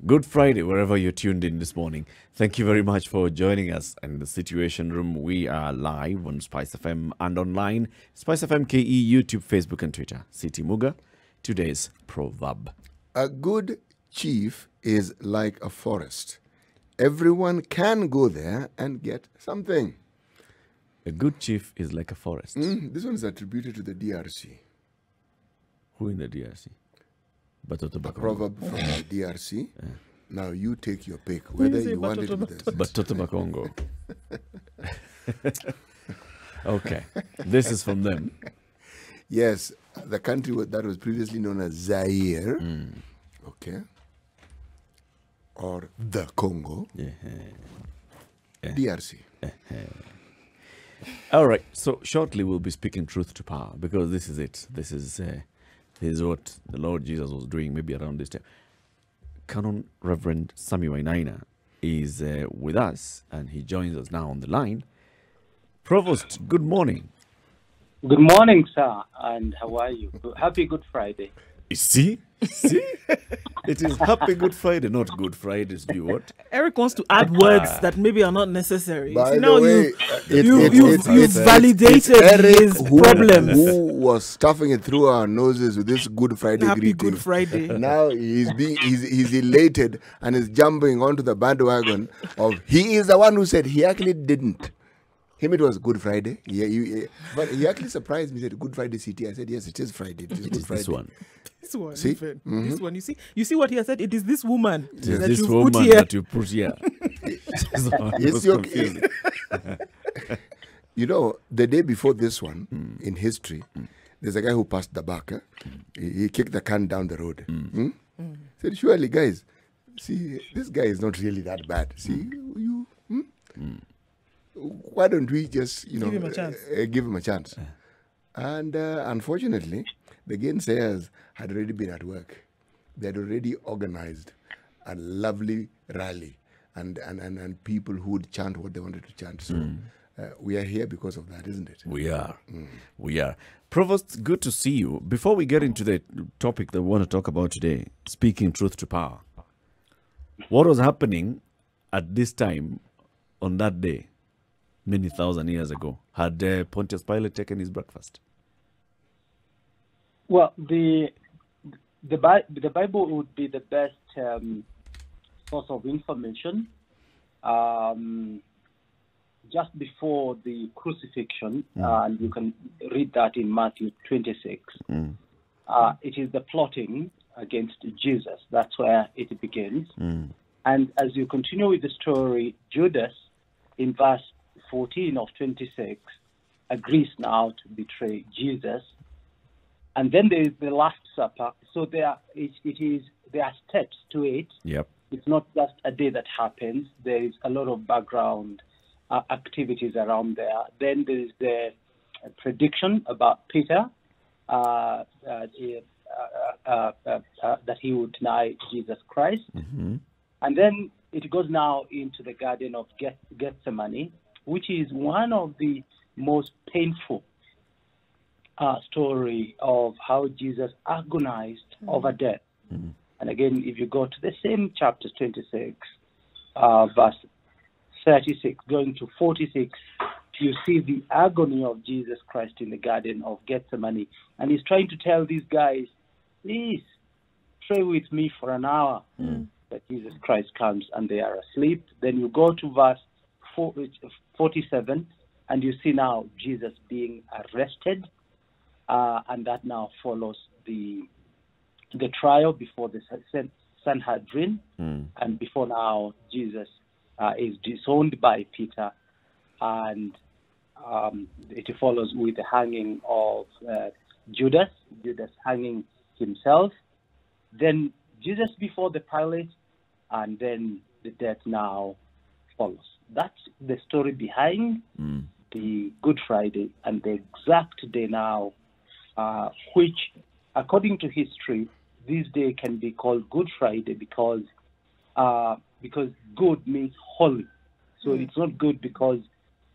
Good Friday, wherever you're tuned in this morning. Thank you very much for joining us in the Situation Room. We are live on Spice FM and online, Spice FM KE, YouTube, Facebook, and Twitter. City Muga, today's proverb. A good chief is like a forest. Everyone can go there and get something. A good chief is like a forest. This one is attributed to the DRC. Who in the DRC? Batoto A Bakongo. proverb from the DRC. Now you take your pick, whether you want it with this. Batoto Bakongo. Okay, this is from them. Yes, the country that was previously known as Zaire, okay, or the Congo, DRC. All right, so shortly we'll be speaking truth to power because this is it. This is what the Lord Jesus was doing maybe around this time. Canon Reverend Sammy Wainaina is with us and he joins us now on the line. Provost, good morning. Good morning, sir, and how are you? Happy Good Friday. See? It is Happy Good Friday, not Good Fridays. Do you what? Eric wants to add words that maybe are not necessary. By See, the now way, you've validated his problems. Who was stuffing it through our noses with this Good Friday Happy greeting. Good Friday. Now he's elated and is jumping onto the bandwagon of he is the one who said he actually didn't. Him, it was Good Friday. But he actually surprised me. He said, Good Friday, CT. I said, yes, it is Friday. It is Good Friday. This one. This one. See? Even. This one. You see what he has said? It is this woman It is that this you've woman put here. that you put here. So I It's was your confused. You know, the day before this one, in history, there's a guy who passed the back. He kicked the can down the road. Said, surely, guys, see, this guy is not really that bad. See, you... Why don't we just, Give him a chance. Give him a chance? And unfortunately, the gainsayers had already been at work. They had already organized a lovely rally and people who would chant what they wanted to chant. So we are here because of that, isn't it? We are. We are. Provost, good to see you. Before we get into the topic that we want to talk about today, speaking truth to power, what was happening at this time on that day, many thousand years ago? Had Pontius Pilate taken his breakfast? Well, the Bible would be the best source of information. Just before the crucifixion, and you can read that in Matthew 26. It is the plotting against Jesus. That's where it begins. And as you continue with the story, Judas, in verse 14 of 26, agrees now to betray Jesus. And then there is the Last Supper. So there are steps to it. Yep. It's not just a day that happens. There is a lot of background activities around there. Then there is the prediction about Peter, that he would deny Jesus Christ. And then it goes now into the Garden of Gethsemane, which is one of the most painful story of how Jesus agonized over death. And again, if you go to the same chapter 26, verse 36, going to 46, you see the agony of Jesus Christ in the Garden of Gethsemane. And he's trying to tell these guys, please, pray with me for an hour. That Jesus Christ comes and they are asleep. Then you go to verse 47, and you see now Jesus being arrested, and that now follows the trial before the Sanhedrin, and before now Jesus is disowned by Peter, and it follows with the hanging of Judas hanging himself, then Jesus before the Pilate, and then the death now follows. That's the story behind the Good Friday and the exact day now, which, according to history, this day can be called Good Friday because good means holy. So it's not good because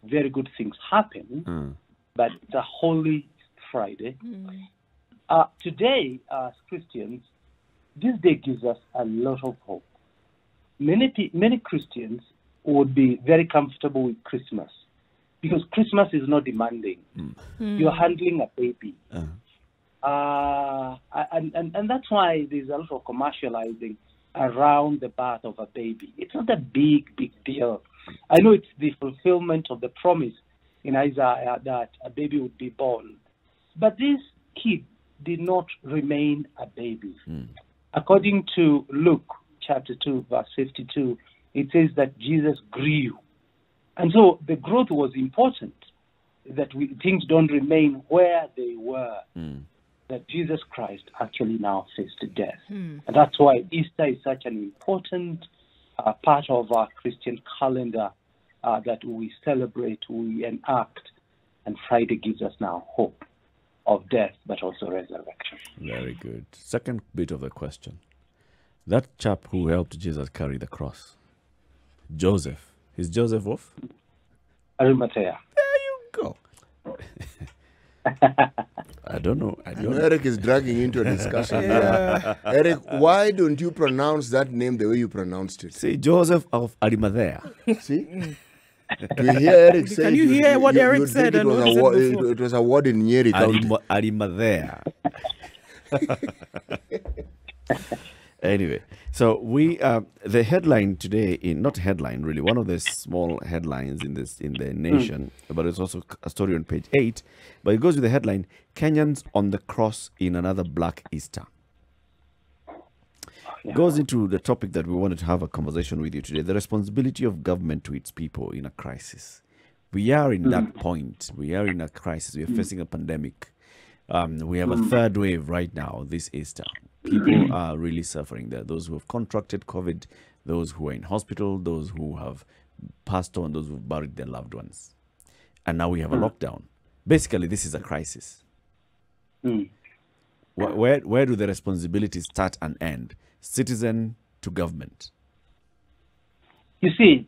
very good things happen, but it's a holy Friday. Today, as Christians, this day gives us a lot of hope. many Christians would be very comfortable with Christmas because Christmas is not demanding. You're handling a baby. And that's why there's a lot of commercializing around the birth of a baby. It's not a big deal. I know it's the fulfillment of the promise in Isaiah that a baby would be born. But this kid did not remain a baby. According to Luke chapter 2, verse 52, it says that Jesus grew. And so the growth was important, that things don't remain where they were. That Jesus Christ actually now faced death. And that's why Easter is such an important part of our Christian calendar that we celebrate, we enact, and Friday gives us now hope of death, but also resurrection. Very good. Second bit of the question. That chap who helped Jesus carry the cross, Joseph. Is Joseph off? Arimathea. There you go. I don't know. Eric is dragging into a discussion. Eric, why don't you pronounce that name the way you pronounced it? Say Joseph of Arimathea. See? Do you hear Eric say? Can you hear what Eric said It and was, what he said before? it was a word in Nyeri County. Arimathea. Anyway, so we the headline today, not headline really, one of the small headlines in the nation, but it's also a story on page 8. But it goes with the headline: Kenyans on the cross in another Black Easter. Goes into the topic that we wanted to have a conversation with you today: the responsibility of government to its people in a crisis. We are in that point. We are in a crisis. We are facing a pandemic. We have a third wave right now this Easter. People are really suffering there. Those who have contracted COVID, those who are in hospital, those who have passed on, those who have buried their loved ones. And now we have a lockdown. Basically, this is a crisis. Where do the responsibilities start and end? Citizen to government. You see,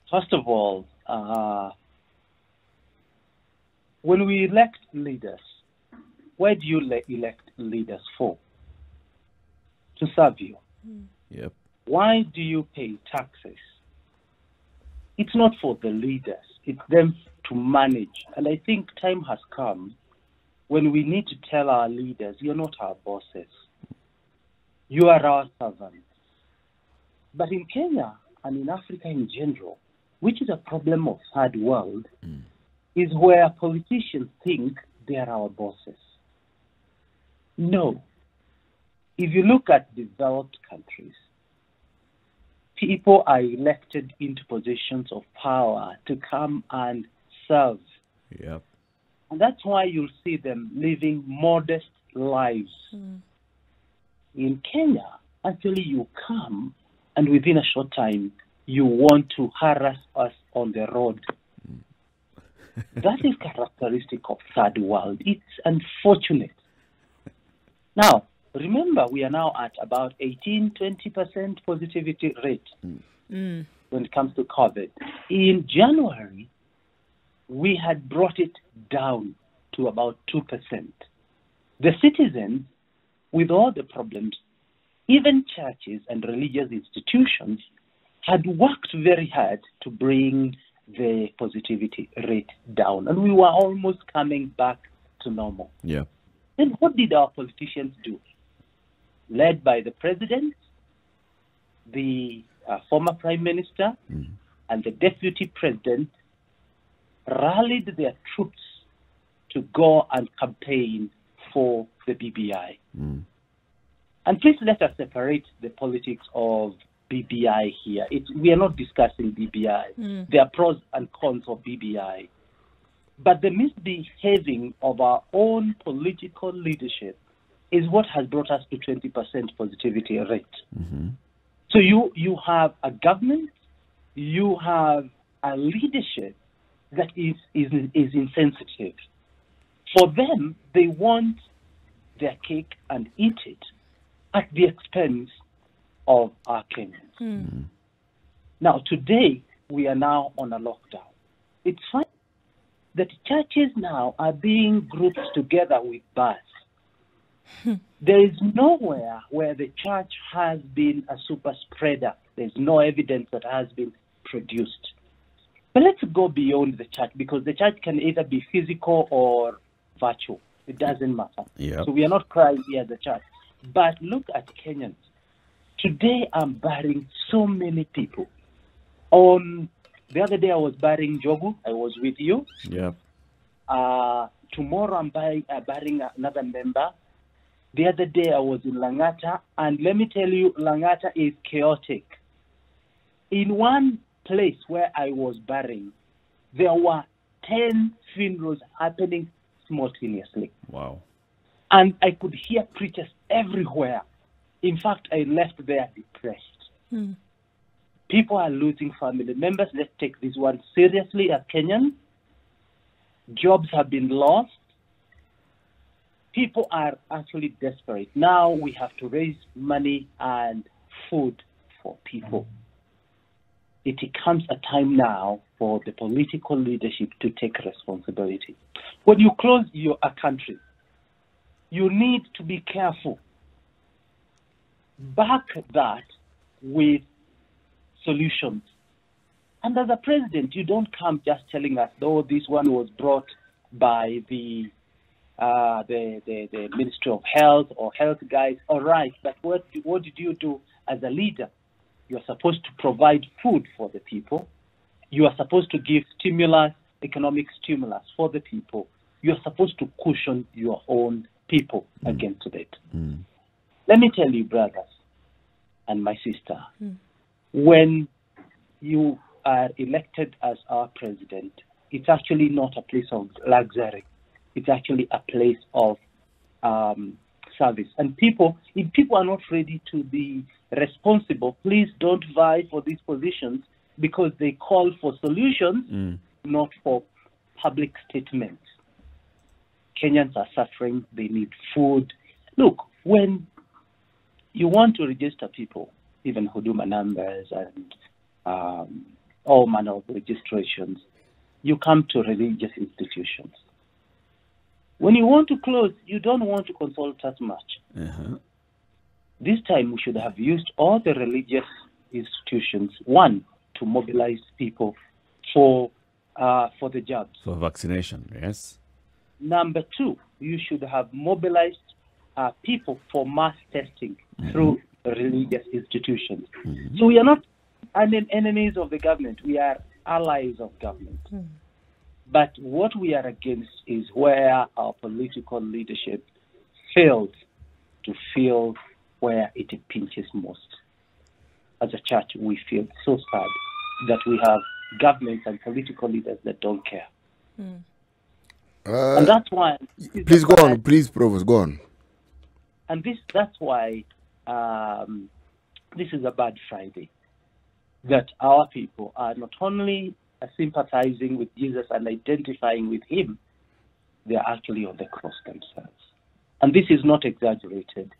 first of all, when we elect leaders, where do you elect leaders for? To serve you. Yep. Why do you pay taxes? It's not for the leaders. It's them to manage. And I think time has come when we need to tell our leaders, you're not our bosses. You are our servants. But in Kenya and in Africa in general, which is a problem of third world, is where politicians think they are our bosses. No. If you look at developed countries, people are elected into positions of power to come and serve. Yep. And that's why you'll see them living modest lives. In Kenya, actually you come and within a short time, you want to harass us on the road. That is characteristic of third world. It's unfortunate. Now, remember, we are now at about 18-20% positivity rate when it comes to COVID. In January, we had brought it down to about 2%. The citizens, with all the problems, even churches and religious institutions, had worked very hard to bring the positivity rate down. And we were almost coming back to normal. Yeah. Then what did our politicians do? Led by the president, the former prime minister, and the deputy president, rallied their troops to go and campaign for the BBI. And please let us separate the politics of BBI here. We are not discussing BBI. There are pros and cons of BBI. But the misbehaving of our own political leadership is what has brought us to 20% positivity rate. So you have a government, you have a leadership that is insensitive. For them, they want their cake and eat it at the expense of our Kenyans. Now, today, we are now on a lockdown. It's fine that churches now are being grouped together with bars. There is nowhere where the church has been a super spreader. There's no evidence that has been produced. But let's go beyond the church, because the church can either be physical or virtual. It doesn't matter. Yep. So we are not crying here at the church. But look at Kenyans. Today I'm burying so many people. On the other day I was burying Jogu. I was with you. Yeah. Tomorrow I'm burying another member. The other day I was in Langata, and let me tell you, Langata is chaotic. In one place where I was burying, there were 10 funerals happening simultaneously. Wow. And I could hear preachers everywhere. In fact, I left there depressed. People are losing family members. Let's take this one seriously as Kenyans. Jobs have been lost. People are actually desperate. Now we have to raise money and food for people. It comes a time now for the political leadership to take responsibility. When you close a country, you need to be careful. Back that with solutions. And as a president, you don't come just telling us, oh, this one was brought by the Ministry of Health or health guys. All right, but what did you do as a leader? You are supposed to provide food for the people. You are supposed to give stimulus, economic stimulus for the people. You are supposed to cushion your own people against it. Let me tell you, brothers and my sister, when you are elected as our president, it's actually not a place of luxury. It's actually a place of service. And if people are not ready to be responsible, please don't vie for these positions, because they call for solutions, not for public statements. Kenyans are suffering. They need food. Look, when you want to register people, even Huduma numbers and all manner of registrations, you come to religious institutions. When you want to close, you don't want to consult us much. This time we should have used all the religious institutions, one, to mobilize people for the jobs. For vaccination, yes. Number two, you should have mobilized people for mass testing through religious institutions. So we are not enemies of the government. We are allies of government. But what we are against is where our political leadership fails to feel where it pinches most. As a church, we feel so sad that we have governments and political leaders that don't care. And that's why... Please go on. Please, Provost, go on. And that's why this is a bad Friday. That our people are not only sympathizing with Jesus and identifying with him, they are actually on the cross themselves. And this is not exaggerated.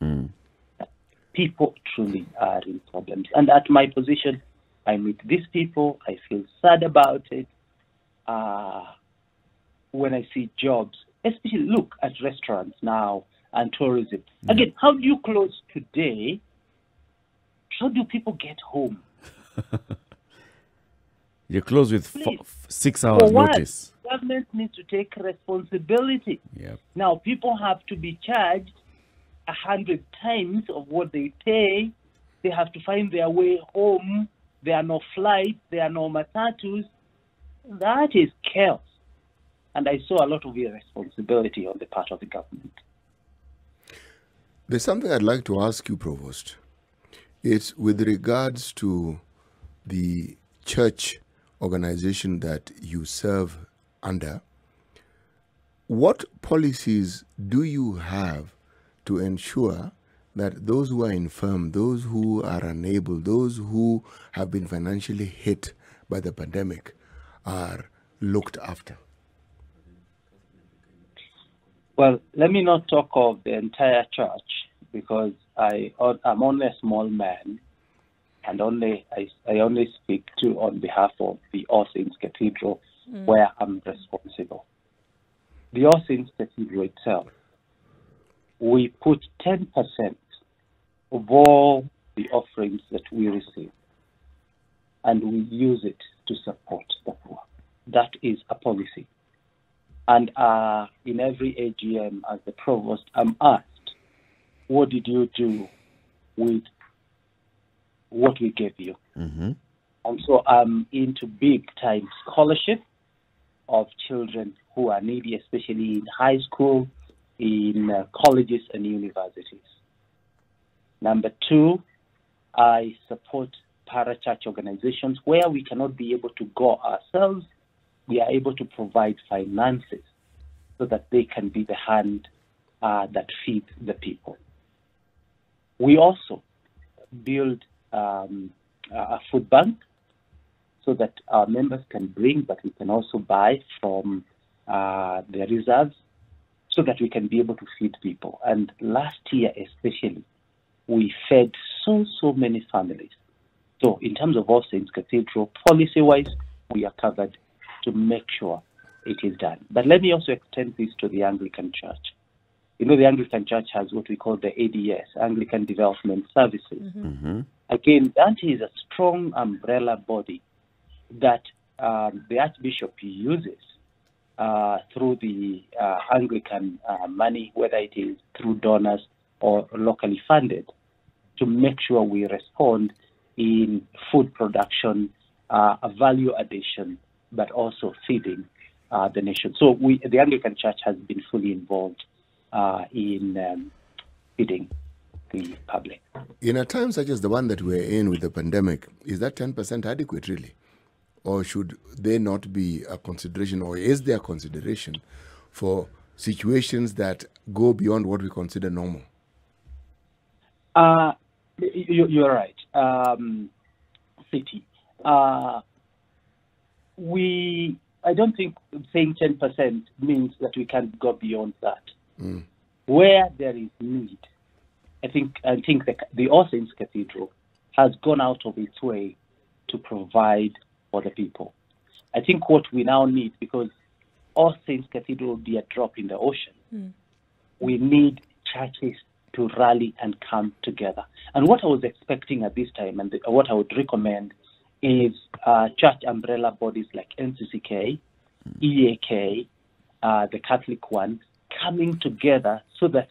People truly are in problems. And at my position, I meet these people. I feel sad about it. When I see jobs, especially look at restaurants now and tourism. Again, how do you close today? How do people get home? You close with 6 hours For what? notice. Government needs to take responsibility. Yep. Now, people have to be charged 100 times of what they pay. They have to find their way home. There are no flights. There are no matatus. That is chaos. And I saw a lot of irresponsibility on the part of the government. There's something I'd like to ask you, Provost. It's with regards to the church organization that you serve under. What policies do you have to ensure that those who are infirm, those who are unable, those who have been financially hit by the pandemic are looked after? Well, let me not talk of the entire church, because I'm only a small man, and I only speak on behalf of the All Saints Cathedral, where I'm responsible. The All Saints Cathedral itself we put 10% of all the offerings that we receive, and we use it to support the poor. That is a policy. And in every AGM, as the provost, I'm asked, what did you do with what we gave you? Mm-hmm. And so I'm into big-time scholarship of children who are needy, especially in high school, in colleges and universities. Number two, I support parachurch organizations where we cannot be able to go ourselves. We are able to provide finances so that they can be the hand that feeds the people. We also build a food bank so that our members can bring, but we can also buy from the reserves so that we can be able to feed people. And last year especially, we fed so many families. So in terms of All Saints Cathedral, policy-wise, we are covered to make sure it is done. But let me also extend this to the Anglican Church. You know, the Anglican Church has what we call the ADS, Anglican Development Services. Mm-hmm. Again, that is a strong umbrella body that the Archbishop uses through the Anglican money, whether it is through donors or locally funded, to make sure we respond in food production, a value addition, but also feeding the nation. So the Anglican Church has been fully involved in feeding the public. In a time such as the one that we're in with the pandemic, is that 10% adequate really? Or should there not be a consideration, or is there consideration for situations that go beyond what we consider normal? You're right, City. I don't think saying 10% means that we can't go beyond that. Mm. Where there is need, I think the All Saints Cathedral has gone out of its way to provide for the people. I think what we now need, because All Saints Cathedral will be a drop in the ocean, we need churches to rally and come together. And what I was expecting at this time, and what I would recommend, is church umbrella bodies like NCCK, EAK, the Catholic one, coming together so that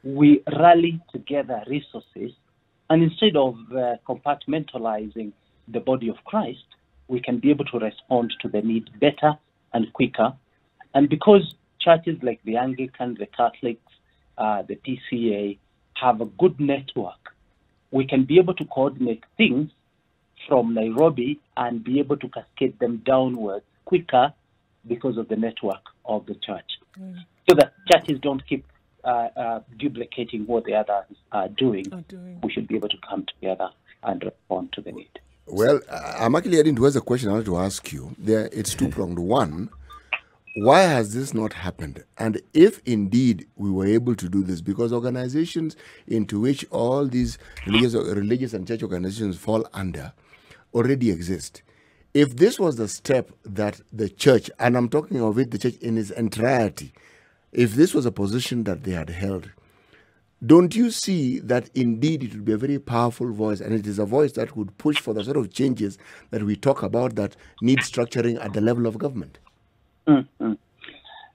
we rally together resources, and instead of compartmentalizing the body of Christ, we can be able to respond to the need better and quicker. And because churches like the Anglican, the Catholics, the PCA have a good network, we can be able to coordinate things from Nairobi and be able to cascade them downwards quicker because of the network of the church. So that churches don't keep duplicating what the others are doing. We should be able to come together and respond to the need. Well, I'm actually heading towards a question I wanted to ask you. It's two-pronged. One, why has this not happened? And if indeed we were able to do this, because organizations into which all these religious and church organizations fall under already exist. If this was the step that the church, and I'm talking of it, the church in its entirety, if this was a position that they had held, don't you see that indeed it would be a very powerful voice, and it is a voice that would push for the sort of changes that we talk about that need structuring at the level of government? Mm-hmm.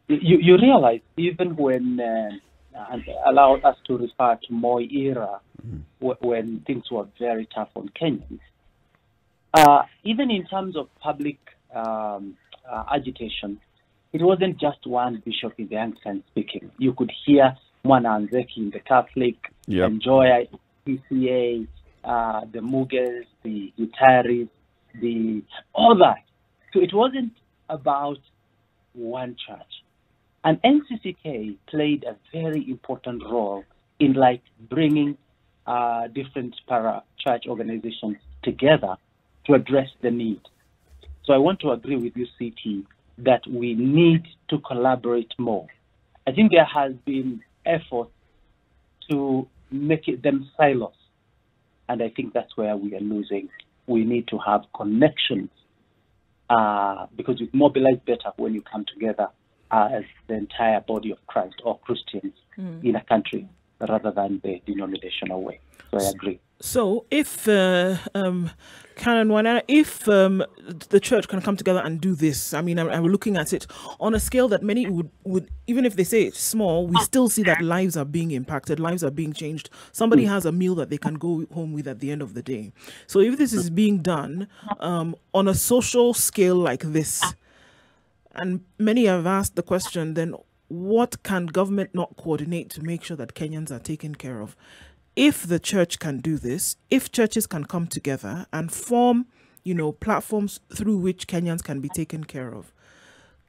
You realize, even when, and allow us to refer to Moi era, when things were very tough on Kenyans, even in terms of public agitation, it wasn't just one bishop in the Anglican speaking. You could hear Mwana Anzeki in the Catholic, Enjoy PCA, the Muges, the Utaris, all that. So it wasn't about one church. And NCCK played a very important role in bringing different para-church organizations together to address the need. So I want to agree with you, CT, that we need to collaborate more. I think there has been effort to make them silos, and I think that's where we are losing. We need to have connections because we mobilize better when you come together as the entire body of Christ or Christians in a country rather than the denominational way. So I agree. So if Canon, Wainaina, if the church can come together and do this, I mean, I'm looking at it on a scale that many would even if they say it's small, we still see that lives are being impacted, lives are being changed. Somebody has a meal that they can go home with at the end of the day. So if this is being done on a social scale like this, and many have asked the question, then what can government not coordinate to make sure that Kenyans are taken care of? If the church can do this, if churches can come together and form, platforms through which Kenyans can be taken care of,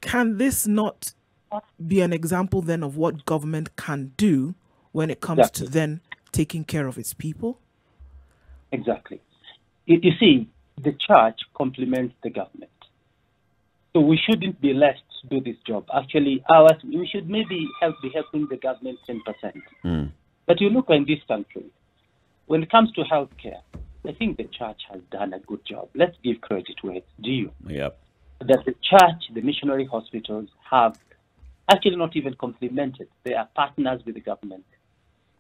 can this not be an example then of what government can do when it comes to then taking care of its people? Exactly. You see, the church complements the government. So we shouldn't be left to do this job. Actually, we should maybe be helping the government 10%. But you look in this country, when it comes to healthcare, I think the church has done a good job. Let's give credit where it's due. Yep. That the church, the missionary hospitals have actually not even complemented. They are partners with the government.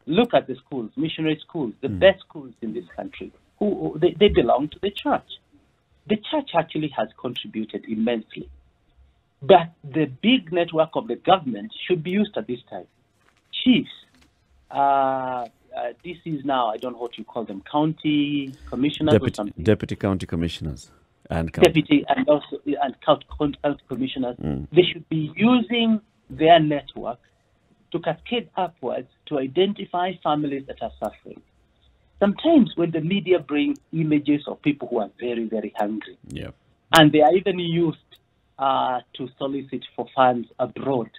Look at the schools, missionary schools, the best schools in this country. They belong to the church. The church actually has contributed immensely. But the big network of the government should be used at this time. Chiefs, this is now, I don't know what you call them, county commissioners or something. Deputy county commissioners. Deputy and county commissioners. They should be using their network to cascade upwards to identify families that are suffering. Sometimes when the media brings images of people who are very, very hungry, and they are even used to solicit for funds abroad,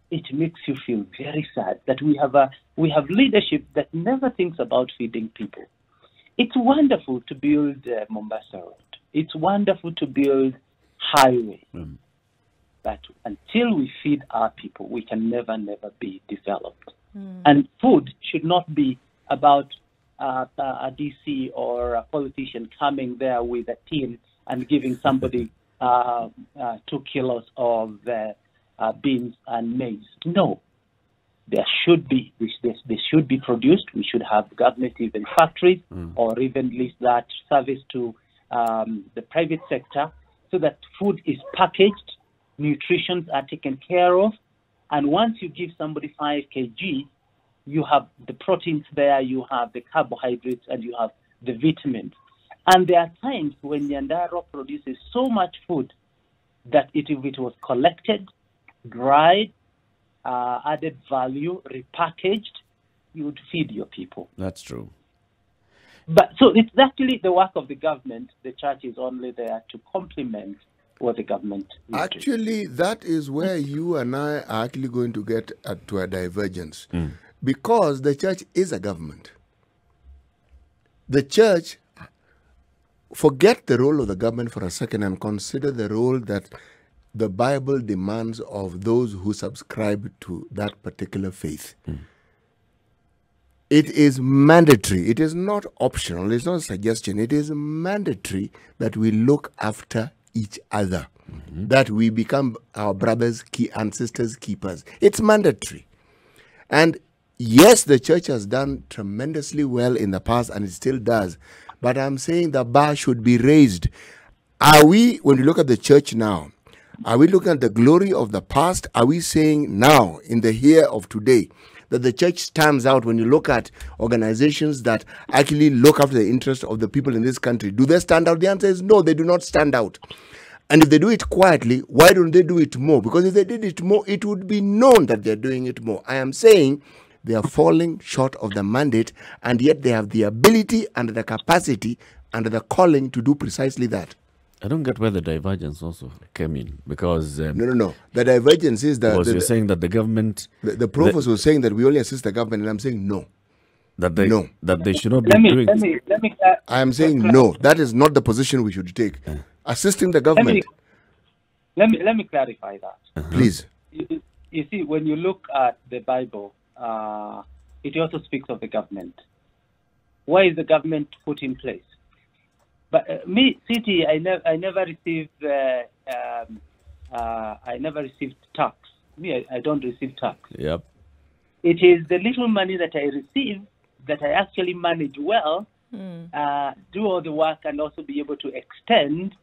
it makes you feel very sad that we have leadership that never thinks about feeding people. It's wonderful to build Mombasa Road. It's wonderful to build highway. But until we feed our people, we can never be developed. And food should not be about a DC or a politician coming there with a tin and giving somebody 2 kilos of beans and maize. No, they should be produced. We should have government even factories or even lease that service to the private sector so that food is packaged, nutritions are taken care of, and once you give somebody 5 kg, you have the proteins there, you have the carbohydrates, and you have the vitamins. And there are times when Nyandarua produces so much food that if it was collected, dried, added value, repackaged, you would feed your people. That's true. But so it's actually the work of the government. The church is only there to complement what the government is Actually, doing. that is where you and I are actually going to get to a divergence. Because the church is a government. The church, forget the role of the government for a second and consider the role that the Bible demands of those who subscribe to that particular faith. It is mandatory. It is not optional. It's not a suggestion. It is mandatory that we look after each other, that we become our brothers' and sisters' keepers. It's mandatory. And yes, the church has done tremendously well in the past, and it still does. But I'm saying the bar should be raised. Are we, when we look at the church now, are we looking at the glory of the past? Are we saying now, in the here of today, that the church stands out when you look at organizations that actually look after the interests of the people in this country? Do they stand out? The answer is no, they do not stand out. And if they do it quietly, why don't they do it more? Because if they did it more, it would be known that they're doing it more. I am saying they are falling short of the mandate, and yet they have the ability and the capacity and the calling to do precisely that. I don't get where the divergence also came in, because... No. The divergence is that... Because you're saying that the government... The provost was saying that we only assist the government, and I'm saying no. That they, no. That they should not be doing... I am saying no. That is not the position we should take. Assisting the government... Let me clarify that. Please. You see, when you look at the Bible, it also speaks of the government. Why is the government put in place? But me, City, I never received I never received tax. Me, I don't receive tax. Yep. It is the little money that I receive that I actually manage well, do all the work, and also be able to extend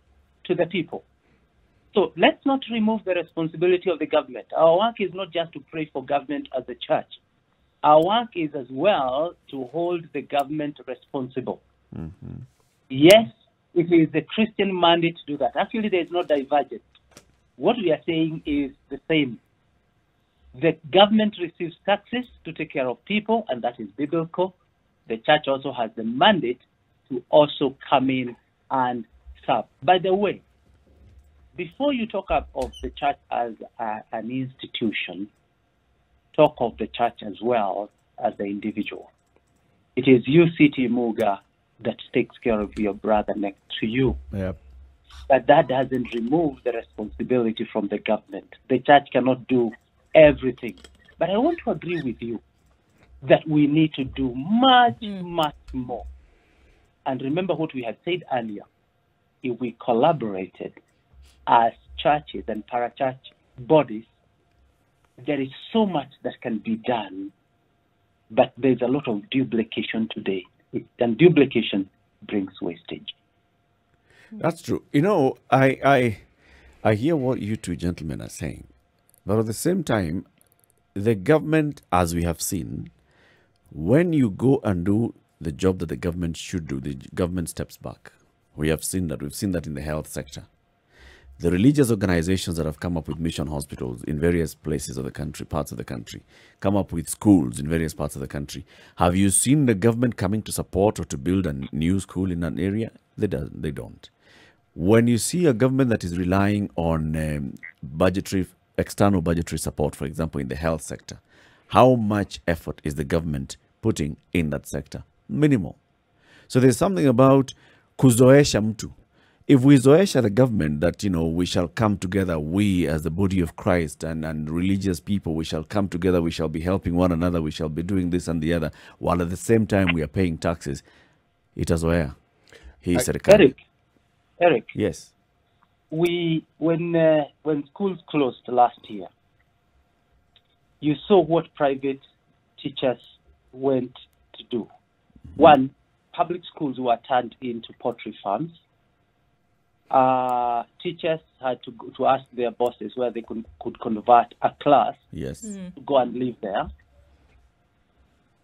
to the people. So let's not remove the responsibility of the government. Our work is not just to pray for government as a church. Our work is as well to hold the government responsible. Mm-hmm. Yes, it is the Christian mandate to do that. Actually, there is no divergence. What we are saying is the same. The government receives taxes to take care of people, and that is biblical. The church also has the mandate to also come in and serve. By the way, before you talk of the church as an institution, talk of the church as well as the individual. It is you, City Muga, that takes care of your brother next to you. Yep. But that doesn't remove the responsibility from the government. The church cannot do everything. But I want to agree with you that we need to do much, much more. And remember what we had said earlier. If we collaborated as churches and parachurch bodies, there is so much that can be done, but there's a lot of duplication today. And duplication brings wastage. That's true. You know, I hear what you two gentlemen are saying, but at the same time, the government, as we have seen, when you go and do the job that the government should do, the government steps back. We have seen that. We've seen that in the health sector. The religious organizations that have come up with mission hospitals in various places of the country, parts of the country, come up with schools in various parts of the country. Have you seen the government coming to support or to build a new school in an area? They don't. When you see a government that is relying on external budgetary support, for example, in the health sector, how much effort is the government putting in that sector? Minimal. So there's something about kuzoesha mtu. If we zoesha the government that, we shall come together, we as the body of Christ and religious people, we shall come together, we shall be helping one another, we shall be doing this and the other, while at the same time we are paying taxes, itazoea. He said, Eric. Yes. When schools closed last year, you saw what private teachers went to do. One, public schools were turned into poultry farms. Teachers had to ask their bosses where they could convert a class to go and live there.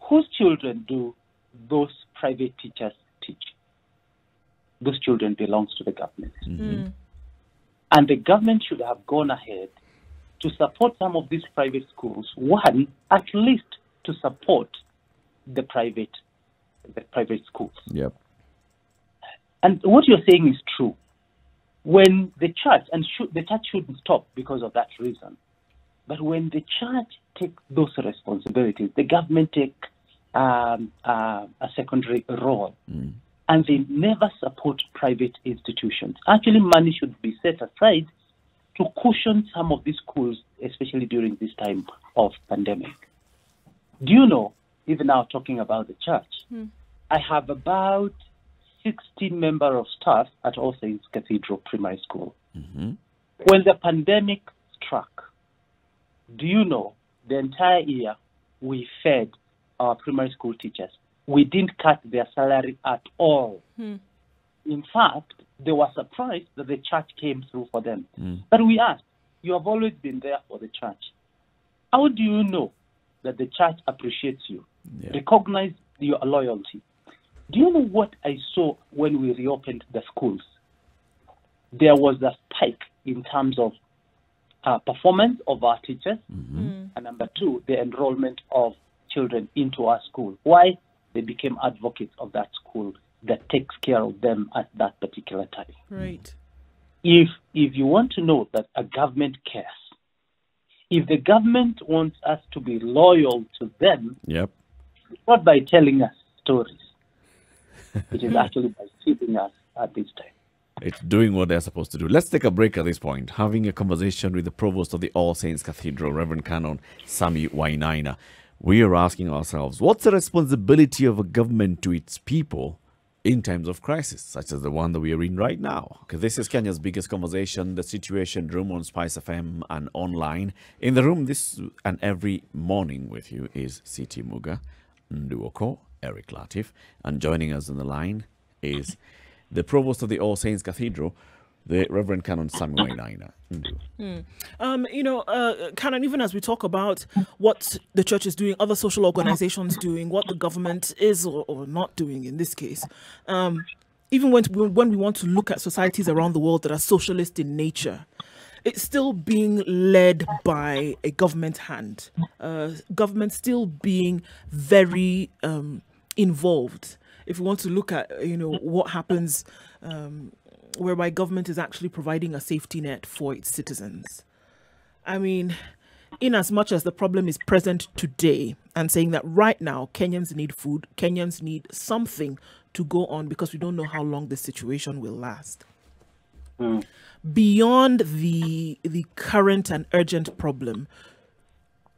Whose children do those private teachers teach? Those children belong to the government. Mm-hmm. And the government should have gone ahead to support some of these private schools. One, at least to support the private schools. Yep. And what you're saying is true. When the church, the church shouldn't stop because of that reason, but when the church takes those responsibilities, the government take a secondary role, and they never support private institutions. Actually, money should be set aside to cushion some of these schools, especially during this time of pandemic. Do you know, even now talking about the church, I have about 16 members of staff at All Saints Cathedral Primary School. Mm-hmm. When the pandemic struck, do you know, the entire year we fed our primary school teachers. We didn't cut their salary at all. In fact, they were surprised that the church came through for them. But we asked, you have always been there for the church. How do you know that the church appreciates you, recognize your loyalty? Do you know what I saw when we reopened the schools? There was a spike in terms of performance of our teachers, and number two, the enrollment of children into our school. Why? They became advocates of that school that takes care of them at that particular time. Right. If you want to know that a government cares, if the government wants us to be loyal to them, it's not by telling us stories. It is actually by feeding us at this time. It's doing what they're supposed to do. Let's take a break at this point, having a conversation with the provost of the All Saints Cathedral, Reverend Canon Sammy Wainaina. We are asking ourselves, what's the responsibility of a government to its people in times of crisis, such as the one that we are in right now. Okay, this is Kenya's biggest conversation, the Situation Room on Spice FM and online. In the room this and every morning with you is Siti Muga, Nduoko, Eric Latif, and joining us on the line is the Provost of the All Saints Cathedral, the Reverend Canon Sammy Wainaina. Canon, even as we talk about what the church is doing, other social organizations doing, what the government is or not doing in this case, even when we want to look at societies around the world that are socialist in nature, it's still being led by a government hand. Government still being very involved. If we want to look at, what happens whereby government is actually providing a safety net for its citizens. I mean, in as much as the problem is present today and saying that right now Kenyans need food, Kenyans need something to go on because we don't know how long this situation will last. Beyond the current and urgent problem,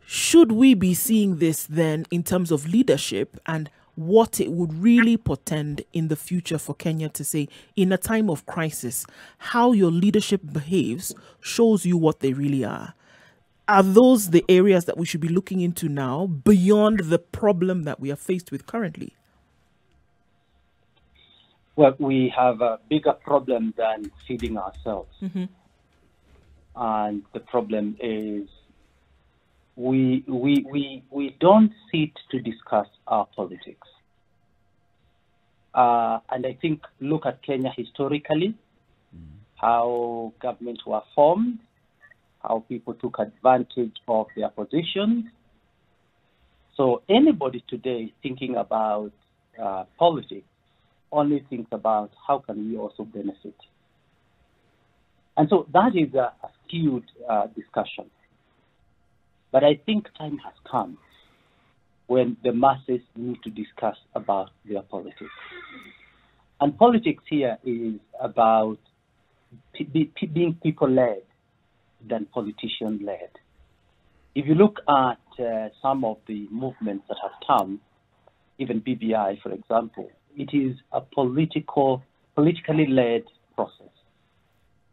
should we be seeing this then in terms of leadership and what it would really portend in the future for Kenya to say, in a time of crisis, how your leadership behaves shows you what they really are? Are those the areas that we should be looking into now, beyond the problem that we are faced with currently? Well, we have a bigger problem than feeding ourselves. And the problem is we don't sit to discuss our politics. And I think, look at Kenya historically, how governments were formed, how people took advantage of their positions. So anybody today thinking about politics only thinks about how can we also benefit. And so that is a skewed discussion. But I think time has come when the masses need to discuss about their politics. And politics here is about being people-led than politician-led. If you look at some of the movements that have come, even BBI, for example, it is a politically led process.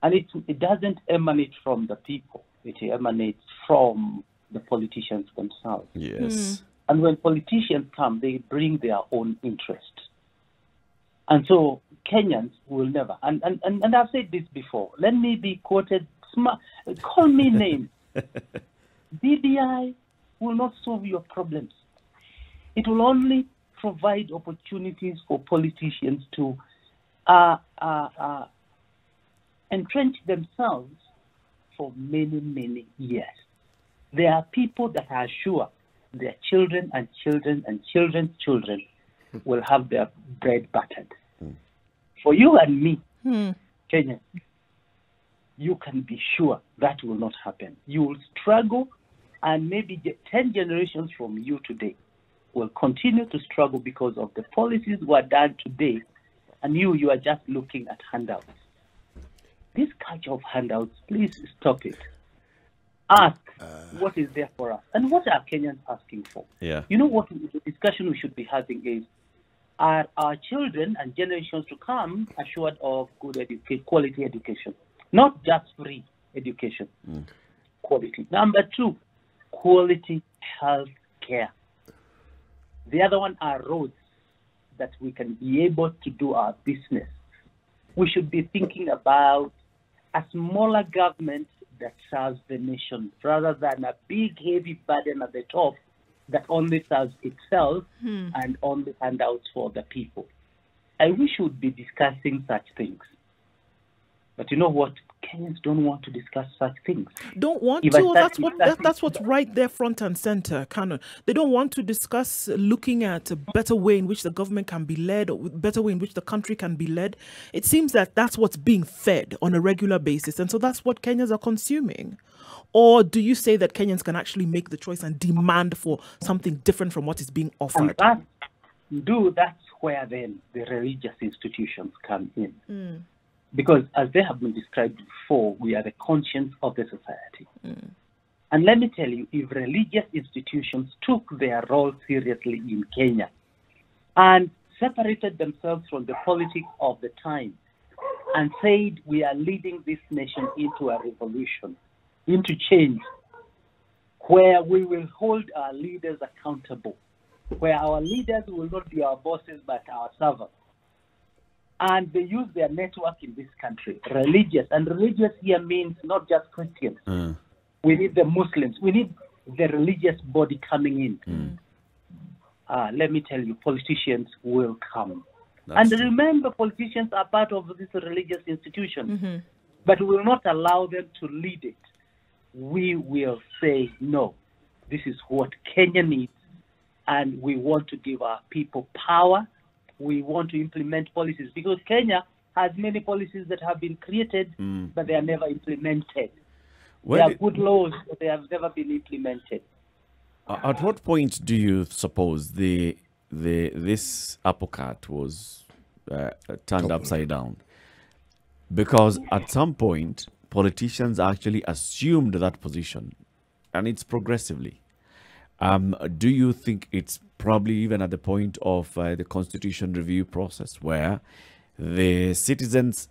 And it doesn't emanate from the people. It emanates from the politicians themselves. Yes. And when politicians come, they bring their own interest. And so Kenyans will never, and I've said this before, let me be quoted, call me names. BBI will not solve your problems. It will only provide opportunities for politicians to entrench themselves for many, many years. There are people that are sure their children and children and children's children will have their bread buttered. For you and me, Kenya, you can be sure that will not happen. You will struggle, and maybe 10 generations from you today will continue to struggle because of the policies were done today, and you are just looking at handouts. This culture of handouts, please stop it. Ask what is there for us, and what are Kenyans asking for? Yeah. You know what the discussion we should be having is, are our children and generations to come assured of good quality education? Not just free education, quality. Number two, quality health care. The other one are roads that we can be able to do our business. We should be thinking about a smaller government that serves the nation rather than a big, heavy burden at the top that only serves itself and only handouts for the people. I wish we would be discussing such things. But you know what? Kenyans don't want to discuss such things. Don't want to? That's what's right there front and center, Canon. They don't want to discuss looking at a better way in which the government can be led, or better way in which the country can be led. It seems that that's what's being fed on a regular basis, and so that's what Kenyans are consuming. Or do you say that Kenyans can actually make the choice and demand for something different from what is being offered? And that's where then the religious institutions come in. Because as they have been described before, we are the conscience of the society. And let me tell you, if religious institutions took their role seriously in Kenya and separated themselves from the politics of the time and said, we are leading this nation into a revolution, into change, where we will hold our leaders accountable, where our leaders will not be our bosses but our servants. And they use their network in this country, religious. And religious here means not just Christians. We need the Muslims. We need the religious body coming in. Let me tell you, politicians will come. That's true. Remember, politicians are part of this religious institution, but we will not allow them to lead it. We will say, no, this is what Kenya needs, and we want to give our people power. We want to implement policies, because Kenya has many policies that have been created, but they are never implemented. There are good laws, but they have never been implemented. At what point do you suppose this apple cart was turned upside down? Because at some point, politicians actually assumed that position, and it's progressively. Do you think it's probably even at the point of the constitution review process, where the citizens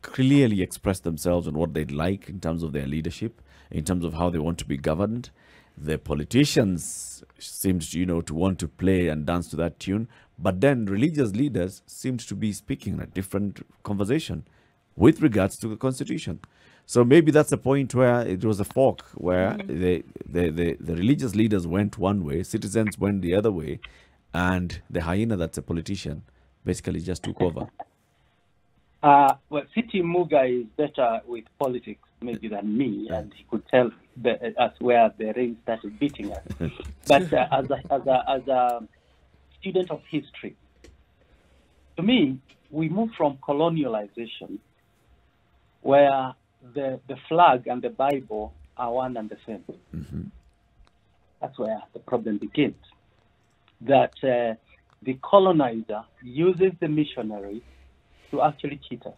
clearly express themselves on what they'd like in terms of their leadership, in terms of how they want to be governed? The politicians seemed to want to play and dance to that tune, but then religious leaders seemed to be speaking a different conversation with regards to the constitution. So maybe that's a point where it was a fork, where the religious leaders went one way, citizens went the other way, and the hyena that's a politician basically just took over. Well, City Muga is better with politics maybe than me, and he could tell us where the rain started beating us. But as a student of history, to me, we moved from colonialization, where the flag and the Bible are one and the same. That's where the problem begins. That the colonizer uses the missionary to actually cheat us.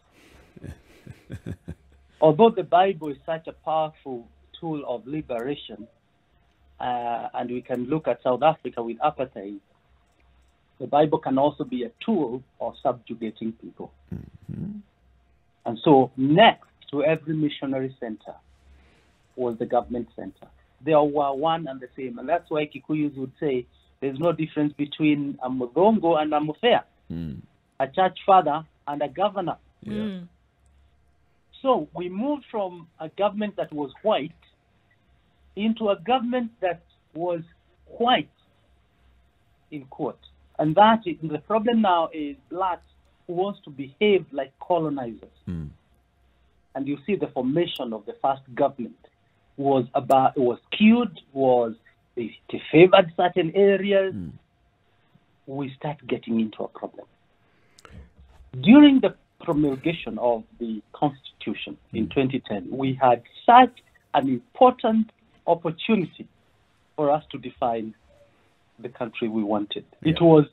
Although the Bible is such a powerful tool of liberation, and we can look at South Africa with apartheid, the Bible can also be a tool of subjugating people. And so next to every missionary center was the government center. They all were one and the same. And that's why Kikuyus would say there's no difference between a Mudongo and a Mufea, a church father and a governor. So we moved from a government that was white into a government that was white, in quote. And that is, the problem now is blacks who wants to behave like colonizers. And you see the formation of the first government was skewed, it favored certain areas. We start getting into a problem. During the promulgation of the Constitution in 2010, we had such an important opportunity for us to define the country we wanted. It was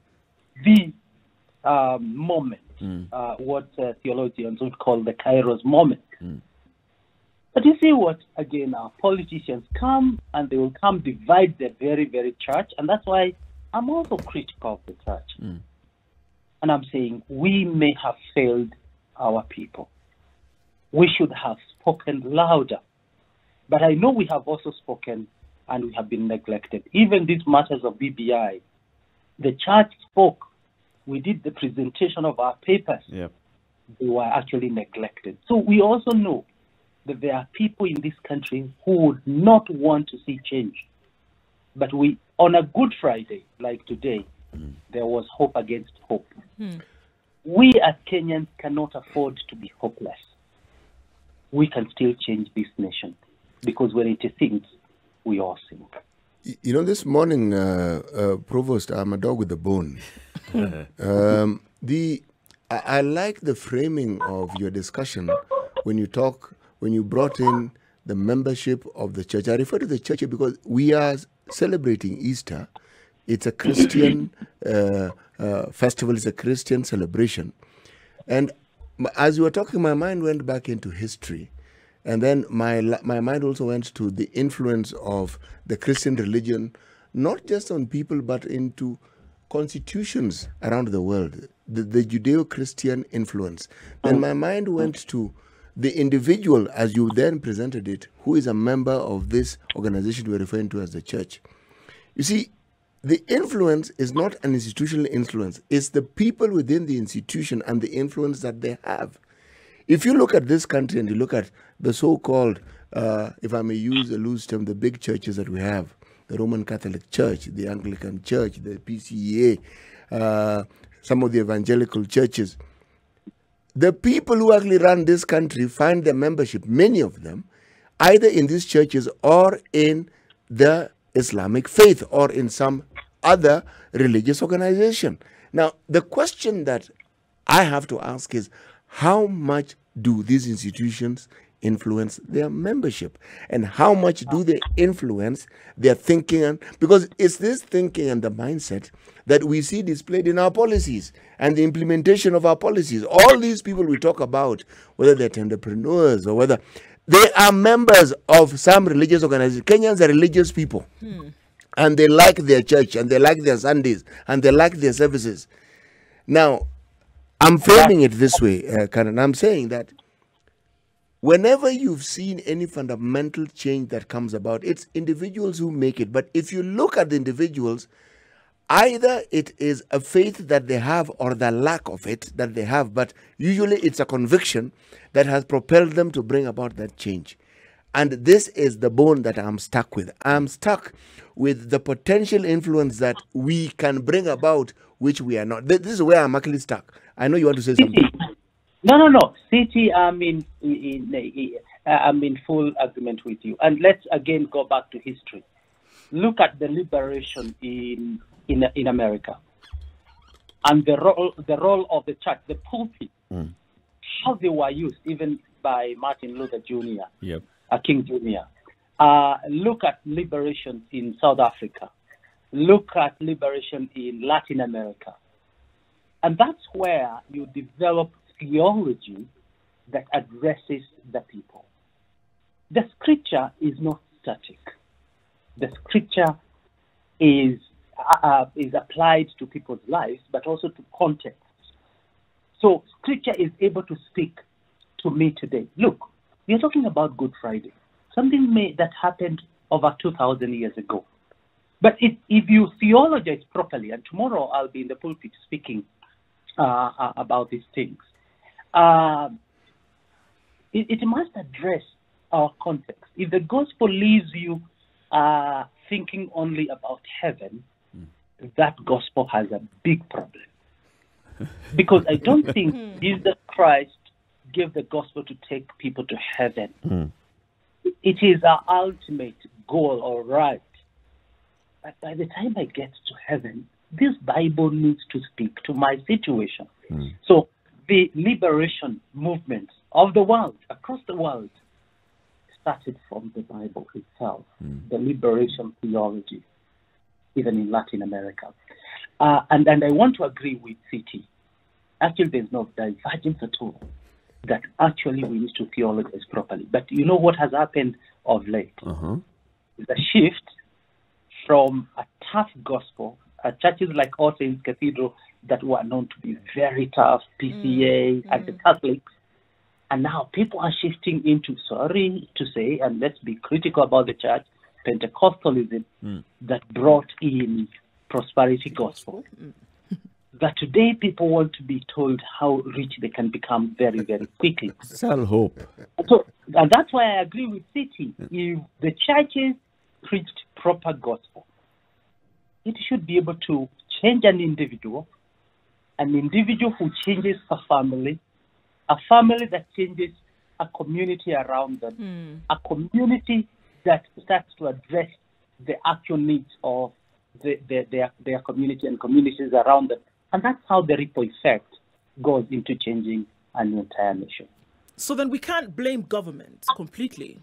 the moment, what theologians would call the Kairos moment. But you see what, again, our politicians come and they will come divide the very, very church. And that's why I'm also critical of the church. And I'm saying we may have failed our people. We should have spoken louder. But I know we have also spoken and we have been neglected. Even these matters of BBI, the church spoke. We did the presentation of our papers. They were actually neglected. So we also know that there are people in this country who would not want to see change. But on a Good Friday, like today, there was hope against hope. We as Kenyans cannot afford to be hopeless. We can still change this nation, because when it sinks, we all sink. You know, this morning, Provost, I'm a dog with a bone. I like the framing of your discussion when you brought in the membership of the church. I refer to the church because we are celebrating Easter. It's a Christian festival. It's a Christian celebration. And as you were talking, my mind went back into history. And then my mind also went to the influence of the Christian religion, not just on people, but into constitutions around the world, the Judeo-Christian influence, then my mind went to the individual, as you then presented it, who is a member of this organization we're referring to as the church. You see, the influence is not an institutional influence. It's the people within the institution and the influence that they have. If you look at this country and you look at the so-called, if I may use a loose term, the big churches that we have, the Roman Catholic Church, the Anglican Church, the PCEA, some of the evangelical churches, the people who actually run this country find their membership, many of them, either in these churches or in the Islamic faith or in some other religious organization. Now, the question that I have to ask is, how much do these institutions influence their membership? And how much do they influence their thinking? And because it's this thinking and the mindset that we see displayed in our policies and the implementation of our policies. All these people we talk about, whether they're entrepreneurs or whether they are members of some religious organization. Kenyans are religious people. And they like their church and they like their Sundays and they like their services. Now, I'm framing it this way, Canon. I'm saying that whenever you've seen any fundamental change that comes about, it's individuals who make it. But if you look at the individuals, either it is a faith that they have or the lack of it that they have, but usually it's a conviction that has propelled them to bring about that change. And this is the bone that I'm stuck with. I'm stuck with the potential influence that we can bring about, which we are not. This is where I'm actually stuck. I know you want to say something. No. City, I'm in full agreement with you. And let's again go back to history. Look at the liberation in America and the role of the church, the pulpit, how they were used even by Martin Luther Jr. Yep. King Jr. Look at liberation in South Africa. Look at liberation in Latin America. And that's where you develop theology that addresses the people. The scripture is not static. The scripture is applied to people's lives, but also to context. So scripture is able to speak to me today. Look, we are talking about Good Friday, something that happened over 2,000 years ago. But if you theologize properly, and tomorrow I'll be in the pulpit speaking about these things, it must address our context. If the gospel leaves you thinking only about heaven, that gospel has a big problem. Because I don't think Jesus Christ gave the gospel to take people to heaven. It is our ultimate goal or right. But by the time I get to heaven, this Bible needs to speak to my situation. So the liberation movement of the world, across the world, started from the Bible itself, the liberation theology, even in Latin America. And I want to agree with CT. Actually, there's no divergence at all, that actually we need to theologize properly. But you know what has happened of late? Is a shift from a tough gospel, churches like All Saints Cathedral that were known to be very tough, PCA, and the Catholics, and now people are shifting into, sorry to say, and let's be critical about the church, Pentecostalism that brought in prosperity gospel. That today people want to be told how rich they can become very, very quickly. Sell hope. So, and that's why I agree with City. If the churches preached proper gospel, it should be able to change an individual who changes a family that changes a community around them, a community that starts to address the actual needs of their community and communities around them. And that's how the ripple effect goes into changing an entire nation. So then we can't blame government completely.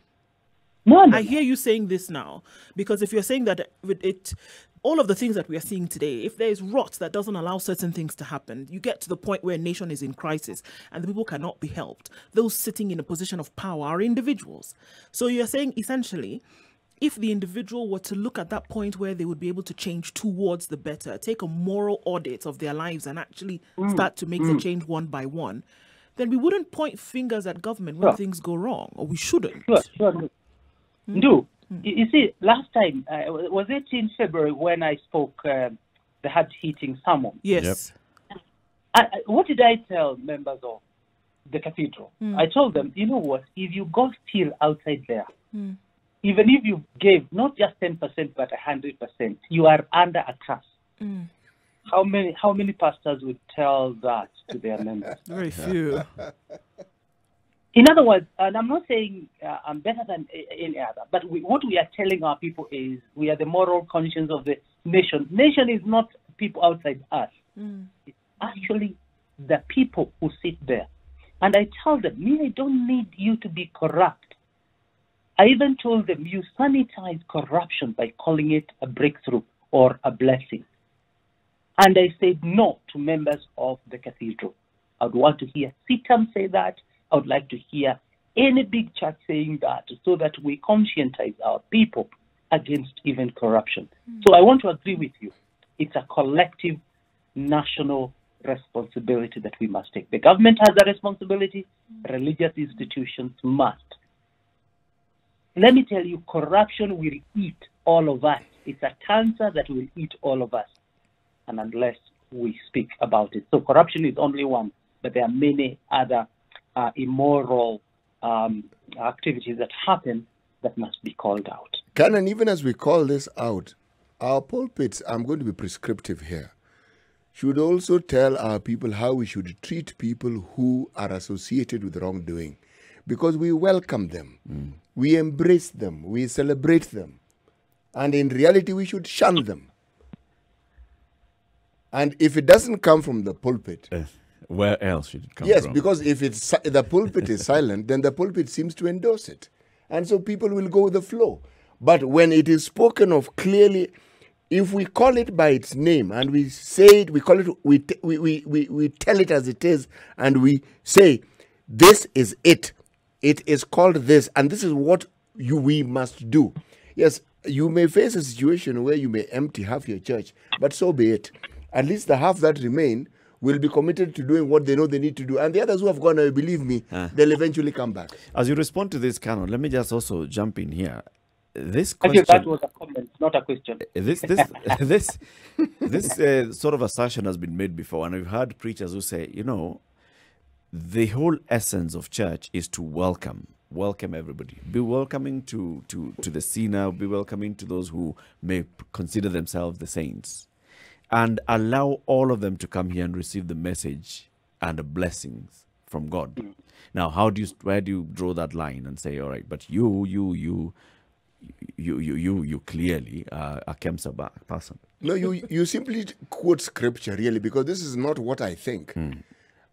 No. I hear you saying this now, because if you're saying that all of the things that we are seeing today, if there is rot that doesn't allow certain things to happen, you get to the point where a nation is in crisis and the people cannot be helped. Those sitting in a position of power are individuals. So you're saying essentially, if the individual were to look at that point where they would be able to change towards the better, take a moral audit of their lives and actually start to make the change one by one, then we wouldn't point fingers at government when things go wrong, or we shouldn't. Sure. Do. You see, last time, was it in February when I spoke the hard-hitting sermon? Yes. What did I tell members of the cathedral? I told them, you know what, if you go still outside there, even if you gave not just 10% but 100%, you are under a curse. How many pastors would tell that to their members? Very few. In other words, and I'm not saying I'm better than any other, but what we are telling our people is we are the moral conscience of the nation. Nation is not people outside us. It's actually the people who sit there. And I tell them, I don't need you to be corrupt. I even told them, you sanitize corruption by calling it a breakthrough or a blessing. And I said no to members of the cathedral. I would want to hear CITAM say that. I would like to hear any big church saying that, so that we conscientize our people against even corruption. So I want to agree with you. It's a collective national responsibility that we must take. The government has a responsibility. Religious institutions must. Let me tell you, corruption will eat all of us. It's a cancer that will eat all of us, and unless we speak about it. So corruption is only one, but there are many other immoral activities that happen that must be called out. Canon, even as we call this out, our pulpits, I'm going to be prescriptive here, should also tell our people how we should treat people who are associated with wrongdoing, because we welcome them, we embrace them, we celebrate them, and in reality we should shun them. And if it doesn't come from the pulpit, where else should it come from? Yes, because if it's the pulpit is silent, then the pulpit seems to endorse it, and so people will go with the flow. But when it is spoken of clearly, if we call it by its name and we say it, we call it, we tell it as it is, and we say, this is it. It is called this, and this is what we must do. Yes, you may face a situation where you may empty half your church, but so be it. At least the half that remain will be committed to doing what they know they need to do. And the others who have gone away, believe me, they'll eventually come back. As you respond to this, Canon, let me just also jump in here. This I question, think that was a comment, not a question. This sort of assertion has been made before, and we've heard preachers who say, you know, the whole essence of church is to welcome everybody. Be welcoming to the sinner, be welcoming to those who may consider themselves the saints, and allow all of them to come here and receive the message and the blessings from God. Now, where do you draw that line and say, all right, but you clearly are a Kemsa person? No, you simply quote scripture, really, because this is not what I think.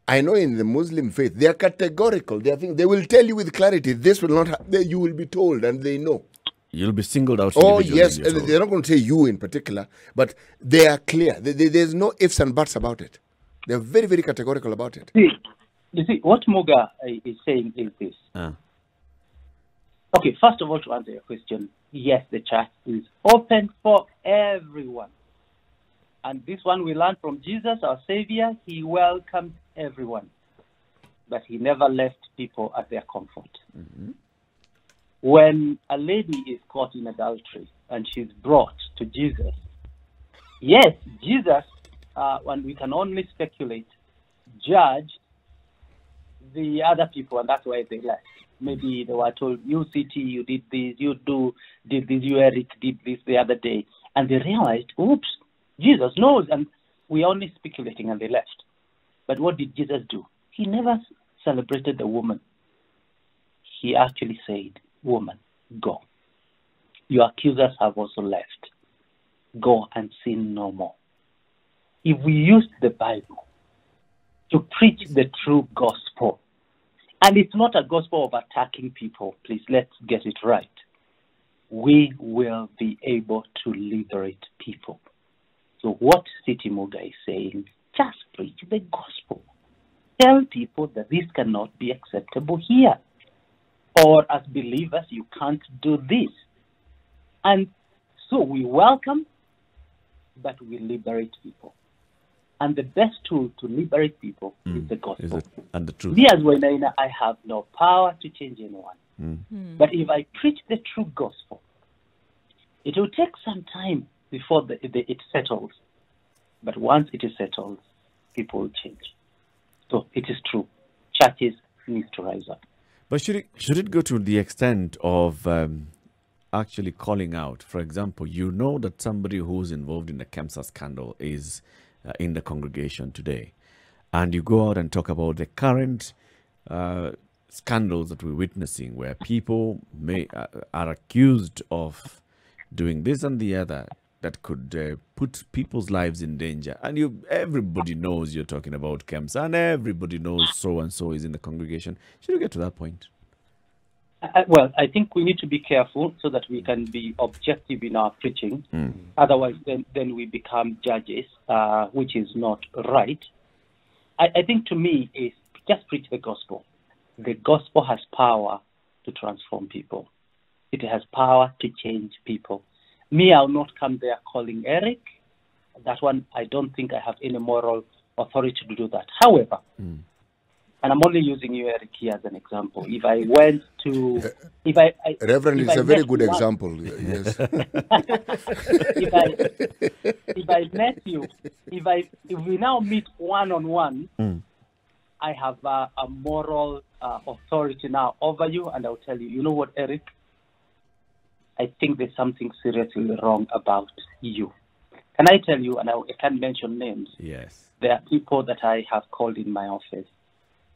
I know in the Muslim faith, they are categorical. They will tell you with clarity, this will not happen. You will be told, and they know. You'll be singled out. Oh, yes. They're not going to say you in particular, but they are clear. There's no ifs and buts about it. They're very, very categorical about it. You see, what Muga is saying is this. Okay, first of all, to answer your question, yes, the church is open for everyone. And this one we learned from Jesus, our Savior. He welcomed everyone. But he never left people at their comfort. When a lady is caught in adultery and she's brought to Jesus, yes, Jesus, and we can only speculate, judged the other people, and that's why they left. Maybe they were told, you CT, you did this, did this, you Eric did this the other day. And they realized, oops, Jesus knows, and we're only speculating, and they left. But what did Jesus do? He never celebrated the woman. He actually said, woman, go. Your accusers have also left. Go and sin no more. If we use the Bible to preach the true gospel, and it's not a gospel of attacking people, please, let's get it right, we will be able to liberate people. So what City Muga is saying, just preach the gospel. Tell people that this cannot be acceptable here. Or as believers, you can't do this. And so we welcome, but we liberate people. And the best tool to liberate people is the gospel. Is it? And the truth. Me as Wainaina, I have no power to change anyone. But if I preach the true gospel, it will take some time before it settles. But once it is settled, people will change. So it is true. Churches need to rise up. But should it go to the extent of actually calling out? For example, you know that somebody who's involved in the KEMSA scandal is in the congregation today, and you go out and talk about the current scandals that we're witnessing, where people are accused of doing this and the other that could put people's lives in danger, and everybody knows you're talking about KEMSA, and everybody knows so and so is in the congregation. Should you get to that point? Well, I think we need to be careful so that we can be objective in our preaching. Otherwise, then we become judges, which is not right. I think to me is just preach the gospel. The gospel has power to transform people. It has power to change people. Me, I'll not come there calling Eric. That one, I don't think I have any moral authority to do that. However, and I'm only using you, Eric, here as an example. If I went to... Reverend, it's a very good example. Yes. if I met you, if we now meet one-on-one, I have a moral authority now over you, and I'll tell you, you know what, Eric? I think there's something seriously wrong about you. Can I tell you, and I can't mention names. Yes. There are people that I have called in my office,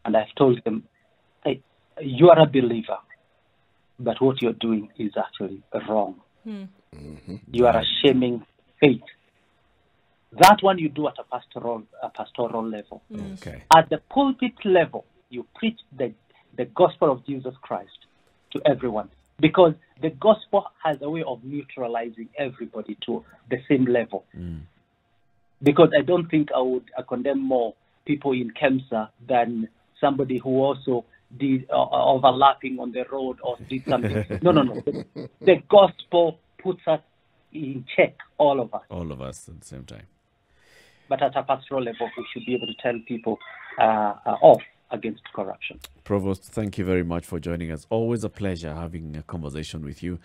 and I've told them, hey, you are a believer, but what you're doing is actually wrong. You are shaming faith. That one you do at a pastoral level. Okay. At the pulpit level, you preach the gospel of Jesus Christ to everyone, because the gospel has a way of neutralizing everybody to the same level. Because I don't think I would condemn more people in KEMSA than somebody who also did overlapping on the road or did something. No. The gospel puts us in check, all of us. All of us at the same time. But at a pastoral level, we should be able to tell people off against corruption. Provost, thank you very much for joining us. Always a pleasure having a conversation with you.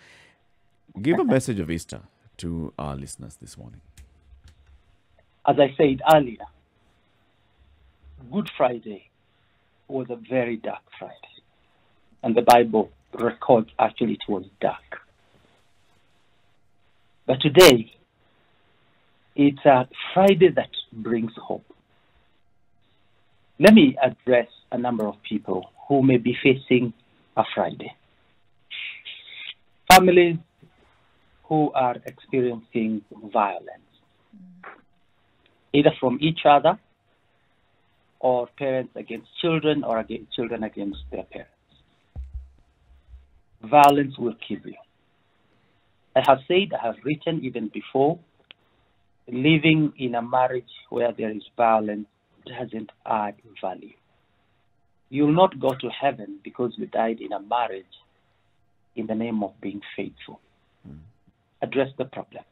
Give a message of Easter to our listeners this morning. As I said earlier, Good Friday was a very dark Friday. And the Bible records actually it was dark. But today, it's a Friday that brings hope. Let me address a number of people who may be facing a Friday. Families who are experiencing violence, either from each other or parents against children or children against their parents. Violence will kill you. I have said, I have written even before, living in a marriage where there is violence doesn't add value. You'll not go to heaven because you died in a marriage in the name of being faithful. Address the problem.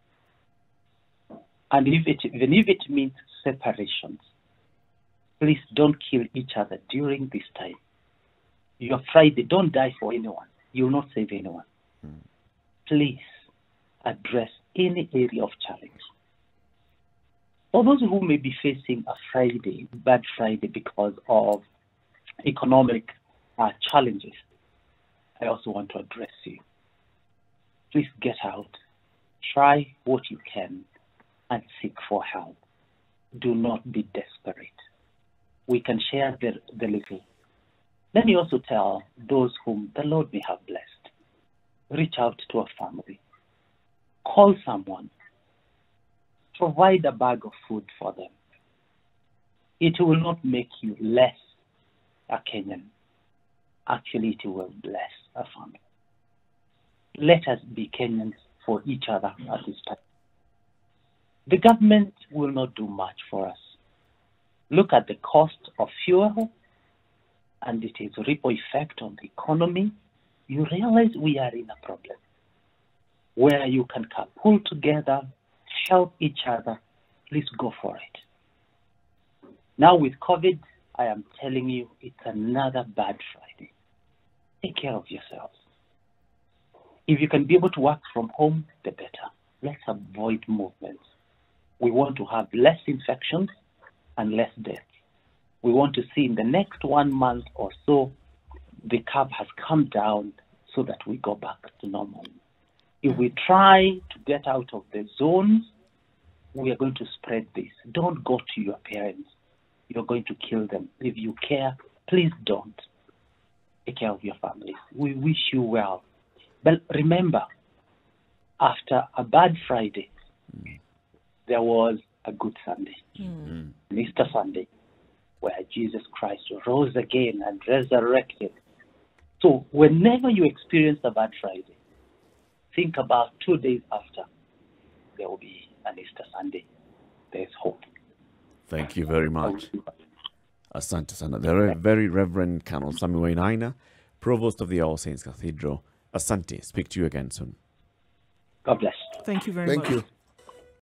And even if it means separations, please don't kill each other during this time. Your Friday, don't die for anyone. You will not save anyone. Please address any area of challenge. For those who may be facing a Friday, bad Friday because of economic challenges, I also want to address you. Please get out. Try what you can and seek for help. Do not be desperate. We can share the little. Let me also tell those whom the Lord may have blessed. Reach out to a family. Call someone. Provide a bag of food for them. It will not make you less a Kenyan. Actually, it will bless a family. Let us be Kenyans for each other at this time. The government will not do much for us. Look at the cost of fuel and its ripple effect on the economy. You realize we are in a problem. where you can pull together, help each other, please go for it. Now with COVID, I am telling you, it's another bad Friday. Take care of yourselves. If you can be able to work from home, the better. Let's avoid movements. We want to have less infections and less deaths. We want to see in the next 1 month or so, the curve has come down so that we go back to normal. If we try to get out of the zones, we are going to spread this. Don't go to your parents. You're going to kill them. If you care, please don't. Take care of your families. We wish you well. But remember, after a bad Friday, there was a good Sunday, an Easter Sunday, where Jesus Christ rose again and resurrected. So whenever you experience a bad Friday, think about 2 days after, there will be an Easter Sunday. There's hope. Thank you very much. Asante sana. The very Reverend Canon Sammy Wainaina, Provost of the All Saints Cathedral. Asante. Speak to you again soon. God bless. Thank you very much. Thank you.